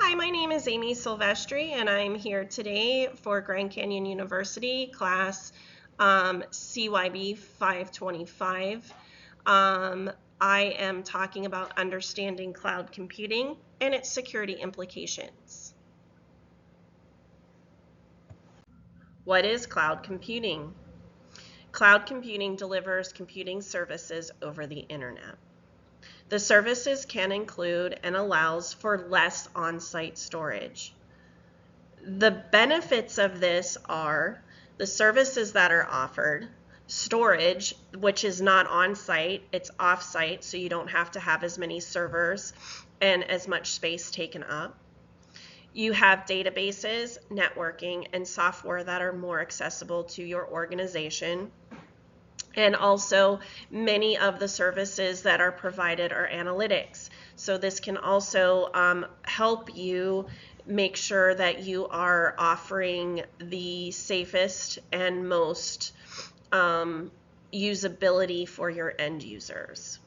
Hi, my name is Amy Silvestri, and I'm here today for Grand Canyon University class CYB-525. I am talking about understanding cloud computing and its security implications. What is cloud computing? Cloud computing delivers computing services over the internet. The services can include and allows for less on-site storage. The benefits of this are the services that are offered, storage, which is not on-site, it's off-site, so you don't have to have as many servers and as much space taken up. You have databases, networking, and software that are more accessible to your organization. And also many of the services that are provided are analytics. So this can also help you make sure that you are offering the safest and most usability for your end users.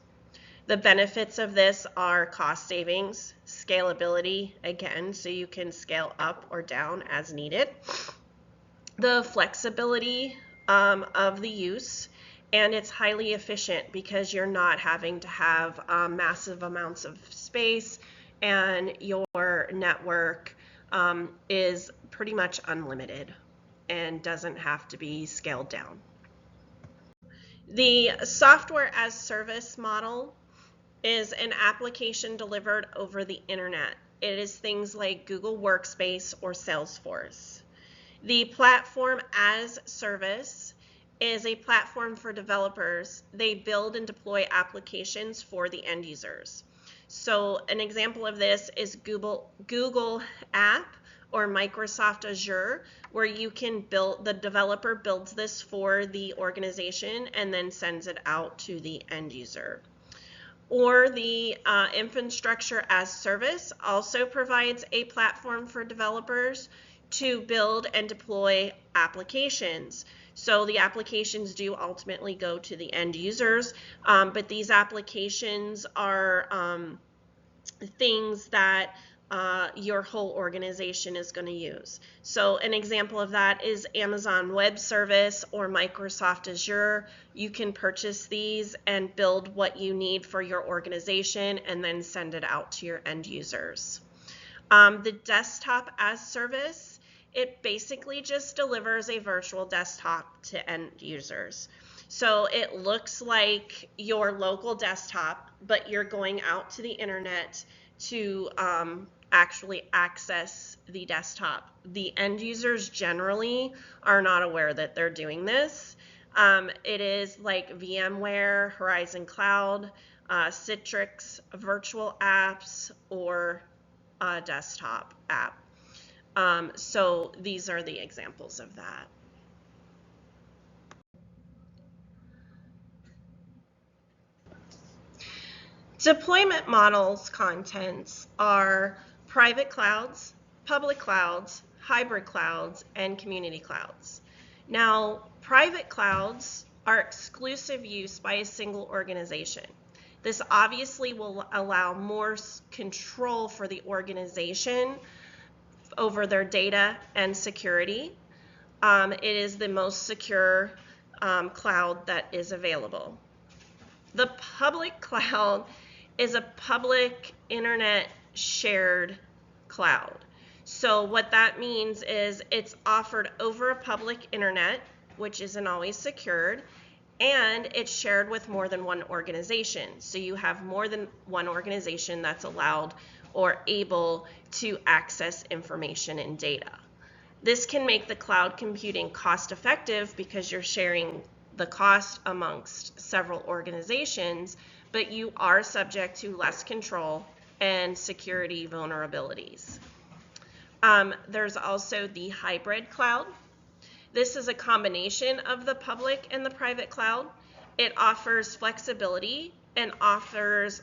The benefits of this are cost savings, scalability, again, so you can scale up or down as needed, the flexibility of the use, and it's highly efficient because you're not having to have massive amounts of space, and your network is pretty much unlimited and doesn't have to be scaled down. The software as service model is an application delivered over the internet. It is things like Google Workspace or Salesforce. The platform as service is a platform for developers. They build and deploy applications for the end users. So an example of this is Google App or Microsoft Azure, where you can build, the developer builds this for the organization and then sends it out to the end user. Or the infrastructure as service also provides a platform for developers to build and deploy applications. So the applications do ultimately go to the end users, but these applications are things that your whole organization is going to use. So an example of that is Amazon Web Service or Microsoft Azure. You can purchase these and build what you need for your organization and then send it out to your end users. The desktop as service, it basically just delivers a virtual desktop to end users. So it looks like your local desktop, but you're going out to the internet to actually access the desktop. The end users generally are not aware that they're doing this. It is like VMware, Horizon Cloud, Citrix, virtual apps, or a desktop app. So these are the examples of that. Deployment models contents are private clouds, public clouds, hybrid clouds, and community clouds. Now, private clouds are exclusive use by a single organization. This obviously will allow more control for the organization over their data and security. It is the most secure cloud that is available. The public cloud is a public internet shared cloud. So what that means is it's offered over a public internet, which isn't always secured, and it's shared with more than one organization. So you have more than one organization that's allowed or able to access information and data. This can make the cloud computing cost effective because you're sharing the cost amongst several organizations, but you are subject to less control and security vulnerabilities. There's also the hybrid cloud. This is a combination of the public and the private cloud. It offers flexibility and offers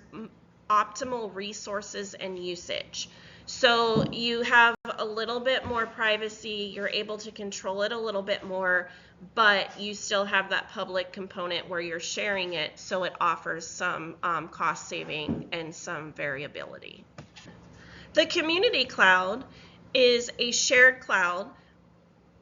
optimal resources and usage. So you have a little bit more privacy, you're able to control it a little bit more, but you still have that public component where you're sharing it, so it offers some cost saving and some variability. The community cloud is a shared cloud,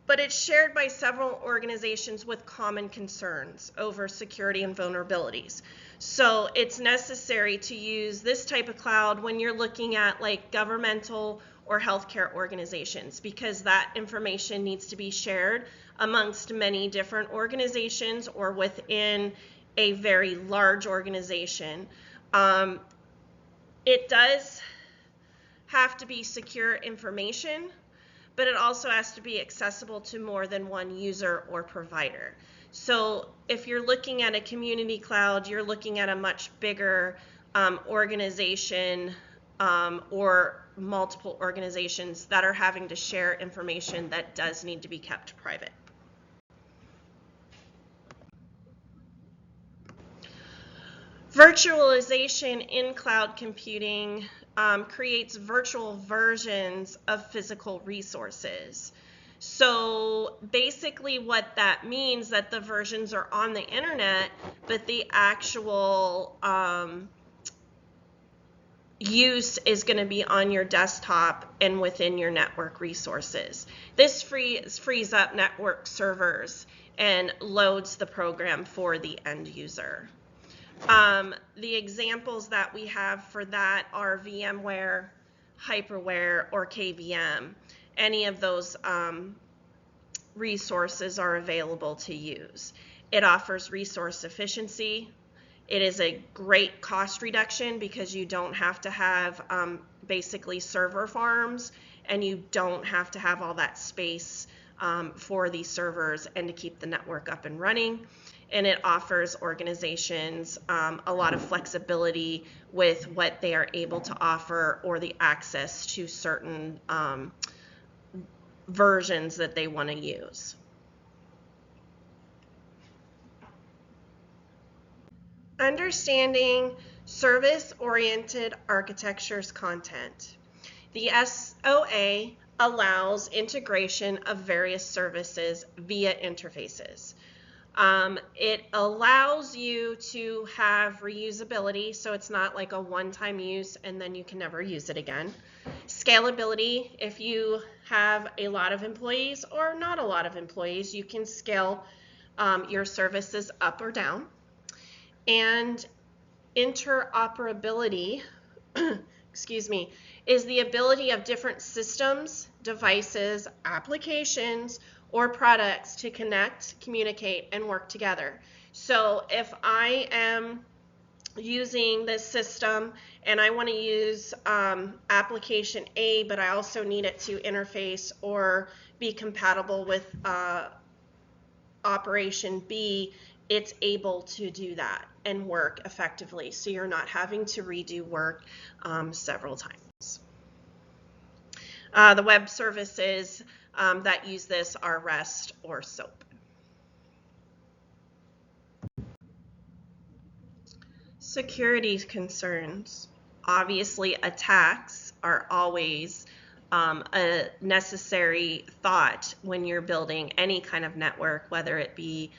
but it's shared by several organizations with common concerns over security and vulnerabilities. So it's necessary to use this type of cloud when you're looking at like governmental or healthcare organizations, because that information needs to be shared amongst many different organizations or within a very large organization. It does have to be secure information, but it also has to be accessible to more than one user or provider. So if you're looking at a community cloud, you're looking at a much bigger organization or multiple organizations that are having to share information that does need to be kept private. Virtualization in cloud computing creates virtual versions of physical resources. So basically what that means that the versions are on the internet, but the actual use is going to be on your desktop and within your network resources. This frees up network servers and loads the program for the end user. The examples that we have for that are VMware, Hyperware, or KVM. Any of those resources are available to use. It offers resource efficiency. It is a great cost reduction because you don't have to have basically server farms, and you don't have to have all that space for these servers and to keep the network up and running. And it offers organizations a lot of flexibility with what they are able to offer or the access to certain versions that they want to use. Understanding service-oriented architecture's content. The SOA allows integration of various services via interfaces. It allows you to have reusability, so it's not like a one-time use and then you can never use it again. Scalability, if you have a lot of employees or not a lot of employees, you can scale your services up or down. And interoperability, excuse me, is the ability of different systems, devices, applications, or products to connect, communicate, and work together. So if I am using this system and I want to use application A, but I also need it to interface or be compatible with operation B, it's able to do that and work effectively. So you're not having to redo work several times. The web services that use this are REST or SOAP. Security concerns. Obviously, attacks are always a necessary thought when you're building any kind of network, whether it be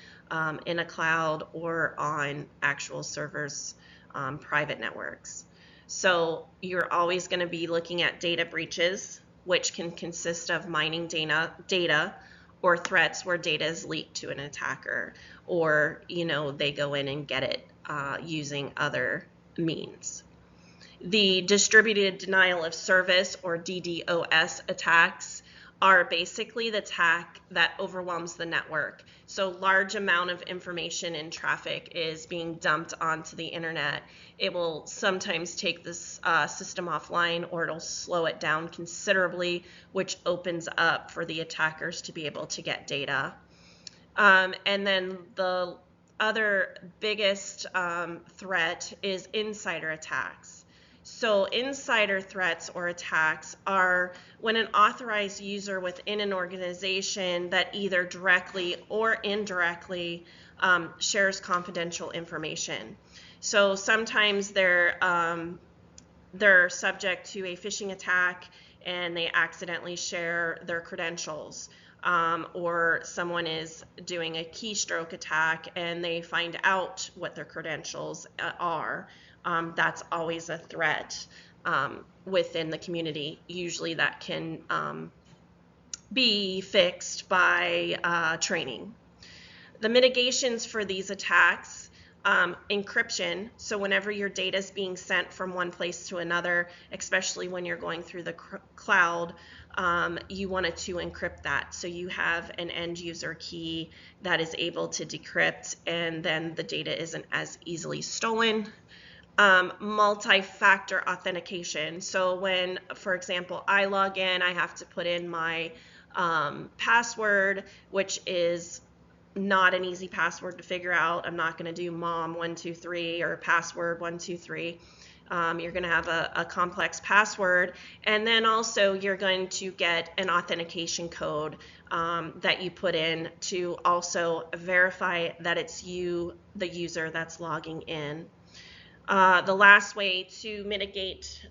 in a cloud or on actual servers, private networks. So you're always going to be looking at data breaches, which can consist of mining data or threats where data is leaked to an attacker, or they go in and get it using other means. The distributed denial of service or DDoS attacks are basically the attack that overwhelms the network. So large amount of information and traffic is being dumped onto the internet. It will sometimes take this system offline, or it'll slow it down considerably, which opens up for the attackers to be able to get data. And then the other biggest threat is insider attacks. So insider threats or attacks are when an authorized user within an organization that either directly or indirectly shares confidential information. So sometimes they're subject to a phishing attack and they accidentally share their credentials. Or someone is doing a keystroke attack and they find out what their credentials are. That's always a threat. within the community. Usually that can be fixed by training. The mitigations for these attacks, encryption, so whenever your data is being sent from one place to another, especially when you're going through the cloud, you wanted to encrypt that. So you have an end user key that is able to decrypt, and then the data isn't as easily stolen. Multi-factor authentication. So when, for example, I log in, I have to put in my password, which is not an easy password to figure out. I'm not going to do mom123 or password 123. You're going to have a complex password, and then also you're going to get an authentication code that you put in to also verify that it's you, the user, that's logging in. The last way to mitigate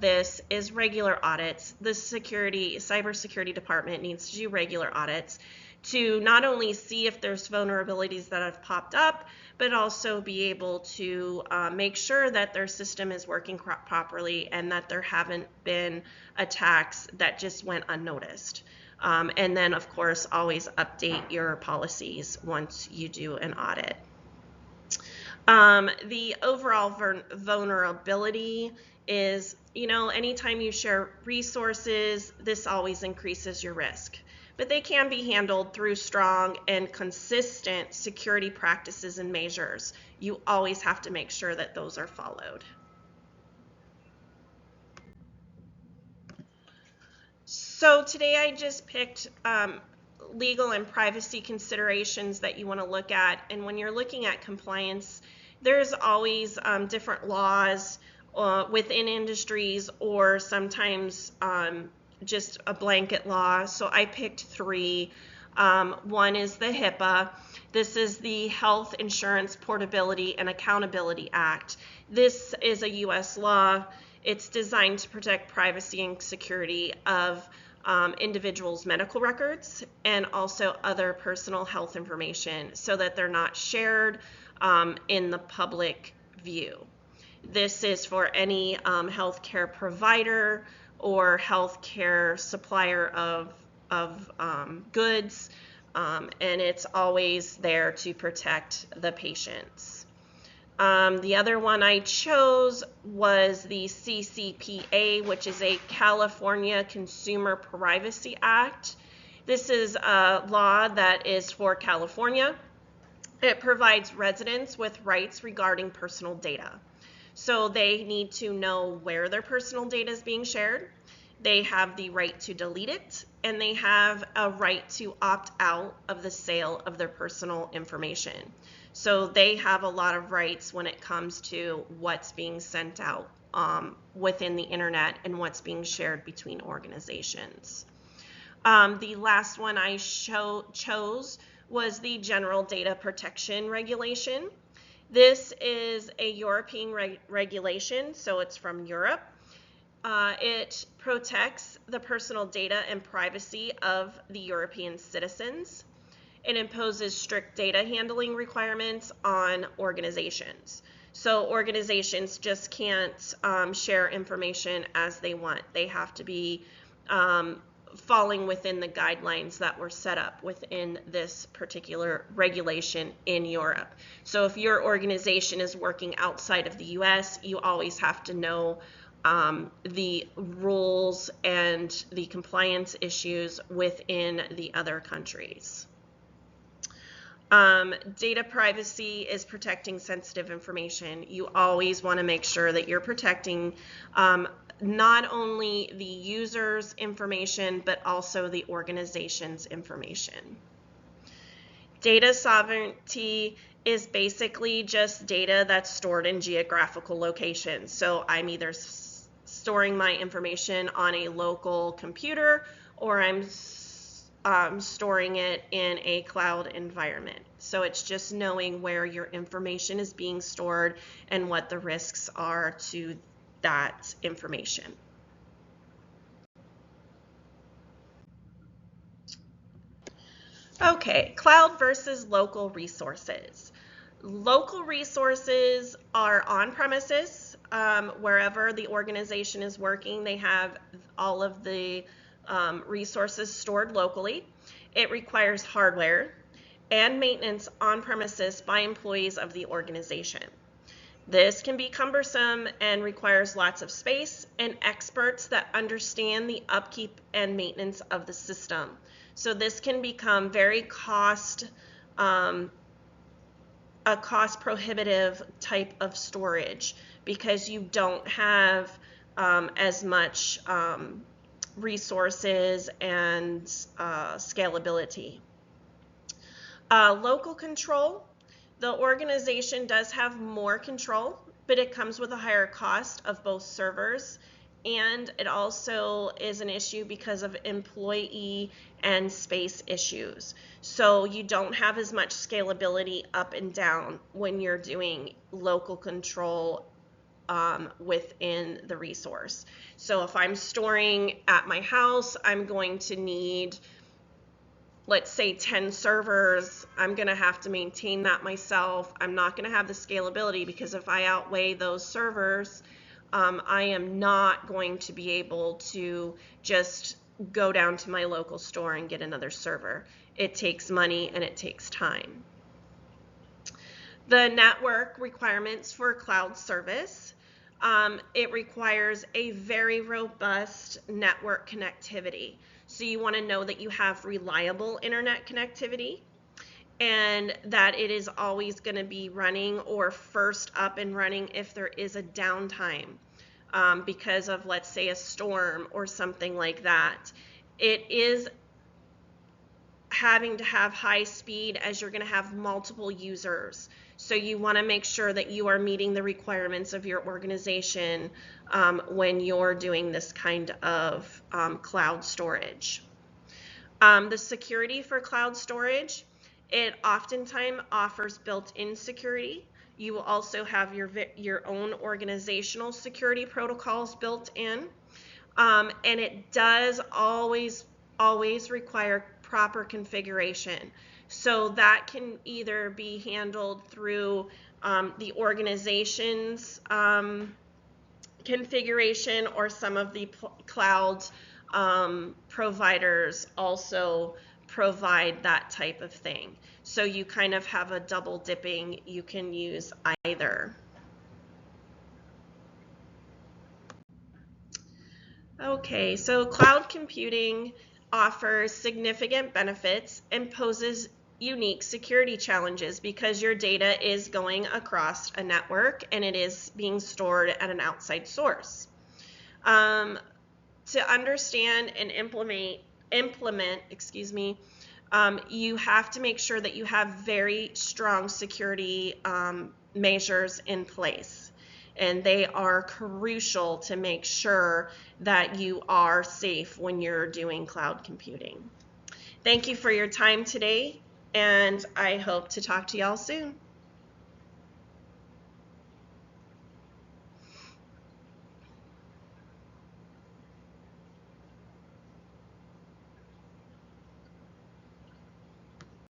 this is regular audits. The cybersecurity department needs to do regular audits to not only see if there's vulnerabilities that have popped up, but also be able to make sure that their system is working properly and that there haven't been attacks that just went unnoticed. And then, of course, always update your policies once you do an audit. The overall vulnerability is, anytime you share resources, this always increases your risk. But they can be handled through strong and consistent security practices and measures. You always have to make sure that those are followed. So today I just picked legal and privacy considerations that you want to look at. And when you're looking at compliance, there's always different laws within industries, or sometimes just a blanket law. So I picked three. One is the HIPAA. This is the Health Insurance Portability and Accountability Act. This is a U.S. law. It's designed to protect privacy and security of individuals' medical records and also other personal health information so that they're not shared in the public view. This is for any healthcare provider or healthcare supplier of goods, and it's always there to protect the patients. The other one I chose was the CCPA, which is a California Consumer Privacy Act. This is a law that is for California. It provides residents with rights regarding personal data. So they need to know where their personal data is being shared. They have the right to delete it, and they have a right to opt out of the sale of their personal information. So they have a lot of rights when it comes to what's being sent out within the internet and what's being shared between organizations. The last one I chose was the General Data Protection Regulation. This is a European regulation, so it's from Europe. It protects the personal data and privacy of the European citizens. It imposes strict data handling requirements on organizations. So organizations just can't share information as they want. They have to be falling within the guidelines that were set up within this particular regulation in Europe. So if your organization is working outside of the US, you always have to know the rules and the compliance issues within the other countries. Data privacy is protecting sensitive information. You always want to make sure that you're protecting not only the user's information, but also the organization's information. Data sovereignty is basically just data that's stored in geographical locations. So I'm either storing my information on a local computer, or I'm storing it in a cloud environment. So it's just knowing where your information is being stored and what the risks are to that information. Okay, cloud versus local resources. Local resources are on premises. wherever the organization is working, they have all of the resources stored locally. It requires hardware and maintenance on premises by employees of the organization. This can be cumbersome and requires lots of space and experts that understand the upkeep and maintenance of the system. So this can become very a cost prohibitive type of storage because you don't have as much resources and scalability. Local control. The organization does have more control, but it comes with a higher cost of both servers, and it also is an issue because of employee and space issues. So you don't have as much scalability up and down when you're doing local control within the resource. So if I'm storing at my house, I'm going to need, let's say, 10 servers. I'm going to have to maintain that myself. I'm not going to have the scalability because if I outweigh those servers, I am not going to be able to just go down to my local store and get another server. It takes money and it takes time. The network requirements for cloud service. It requires a very robust network connectivity. So you want to know that you have reliable internet connectivity and that it is always going to be running or first up and running if there is a downtime because of, let's say, a storm or something like that. It is having to have high speed as you're going to have multiple users. So you want to make sure that you are meeting the requirements of your organization when you're doing this kind of cloud storage. The security for cloud storage, it oftentimes offers built-in security. You will also have your own organizational security protocols built in. And it does always require proper configuration. So that can either be handled through the organization's configuration, or some of the cloud providers also provide that type of thing. So you kind of have a double dipping. You can use either. Okay, so cloud computing offers significant benefits and poses unique security challenges because your data is going across a network and it is being stored at an outside source. To understand and implement, you have to make sure that you have very strong security measures in place. And they are crucial to make sure that you are safe when you're doing cloud computing. Thank you for your time today, and I hope to talk to y'all soon.